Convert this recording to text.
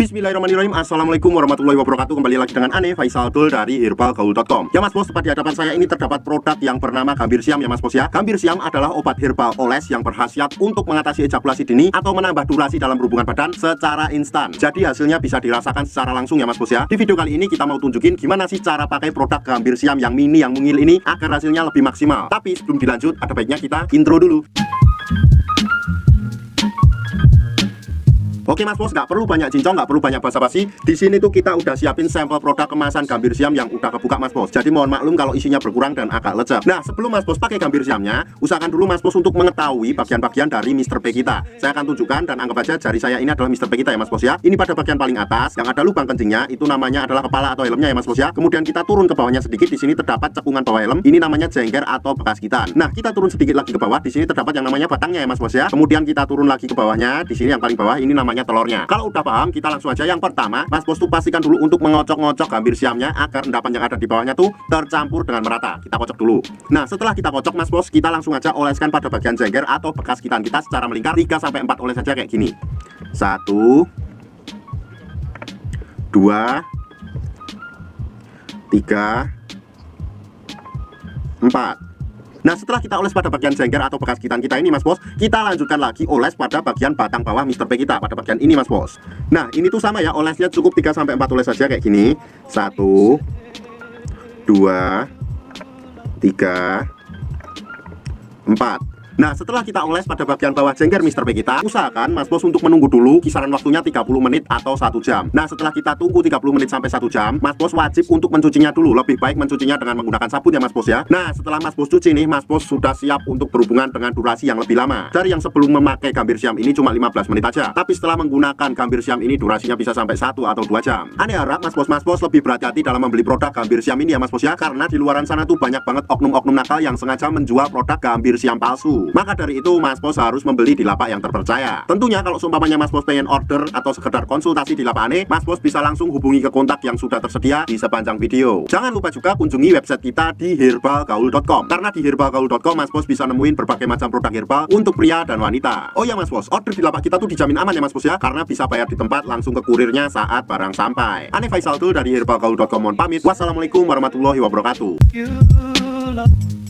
Bismillahirrahmanirrahim. Assalamualaikum warahmatullahi wabarakatuh. Kembali lagi dengan Ane Faisal Dul dari herbalgaul.com. Ya Mas Bos, tepat di hadapan saya ini terdapat produk yang bernama Gambir Siam ya Mas Bos ya. Gambir Siam adalah obat herbal oles yang berkhasiat untuk mengatasi ejakulasi dini atau menambah durasi dalam hubungan badan secara instan. Jadi hasilnya bisa dirasakan secara langsung ya Mas Bos ya. Di video kali ini kita mau tunjukin gimana sih cara pakai produk Gambir Siam yang mini yang mungil ini agar hasilnya lebih maksimal. Tapi sebelum dilanjut, ada baiknya kita intro dulu. Oke Mas Bos, nggak perlu banyak cincong, nggak perlu banyak basa-basi. Di sini tuh kita udah siapin sampel produk kemasan Gambir Siam yang udah kebuka Mas Bos. Jadi mohon maklum kalau isinya berkurang dan agak lecek. Nah, sebelum Mas Bos pakai Gambir Siamnya, usahakan dulu Mas Bos untuk mengetahui bagian-bagian dari Mr. P kita. Saya akan tunjukkan dan anggap aja jari saya ini adalah Mr. P kita ya Mas Bos ya. Ini pada bagian paling atas yang ada lubang kencingnya, itu namanya adalah kepala atau helmnya ya Mas Bos ya. Kemudian kita turun ke bawahnya sedikit, di sini terdapat cekungan bawah helm. Ini namanya jengger atau bekas gitan. Nah, kita turun sedikit lagi ke bawah, di sini terdapat yang namanya batangnya ya Mas Bos ya. Kemudian kita turun lagi ke bawahnya, di sini yang paling bawah ini namanya telurnya. Kalau udah paham, kita langsung aja. Yang pertama, Mas Bos tuh pastikan dulu untuk mengocok-ngocok Gambir Siamnya agar endapan yang ada di bawahnya tuh tercampur dengan merata. Kita kocok dulu. Nah, setelah kita kocok Mas Bos, kita langsung aja oleskan pada bagian jengger atau bekas gitan kita secara melingkar 3-4 oles saja kayak gini. 1 2 3 4. Nah, setelah kita oles pada bagian jengger atau bekas gitan kita ini Mas Bos, kita lanjutkan lagi oles pada bagian batang bawah Mr. P kita, pada bagian ini Mas Bos. Nah, ini tuh sama ya, olesnya cukup 3-4 oles saja kayak gini. 1 2 3 4. Nah, setelah kita oles pada bagian bawah jengger Mr. P kita, usahakan Mas Bos untuk menunggu dulu kisaran waktunya 30 menit atau 1 jam. Nah, setelah kita tunggu 30 menit sampai 1 jam, Mas Bos wajib untuk mencucinya dulu. Lebih baik mencucinya dengan menggunakan sabun ya Mas Bos ya. Nah, setelah Mas Bos cuci nih, Mas Bos sudah siap untuk berhubungan dengan durasi yang lebih lama. Dari yang sebelum memakai Gambir Siam ini cuma 15 menit aja, tapi setelah menggunakan Gambir Siam ini durasinya bisa sampai 1 atau 2 jam. Ane harap Mas Bos lebih berhati-hati dalam membeli produk Gambir Siam ini ya Mas Bos ya, karena di luaran sana tuh banyak banget oknum-oknum nakal yang sengaja menjual produk Gambir Siam palsu. Maka dari itu Mas Bos harus membeli di lapak yang terpercaya. Tentunya kalau seumpamanya Mas Bos pengen order atau sekedar konsultasi di lapak Ane, Mas Bos bisa langsung hubungi ke kontak yang sudah tersedia di sepanjang video. Jangan lupa juga kunjungi website kita di herbalgaul.com, karena di herbalgaul.com Mas Bos bisa nemuin berbagai macam produk herbal untuk pria dan wanita. Oh ya Mas Bos, order di lapak kita tuh dijamin aman ya Mas Bos ya, karena bisa bayar di tempat langsung ke kurirnya saat barang sampai. Ane Faisal Dul dari herbalgaul.com mohon pamit. Wassalamualaikum warahmatullahi wabarakatuh.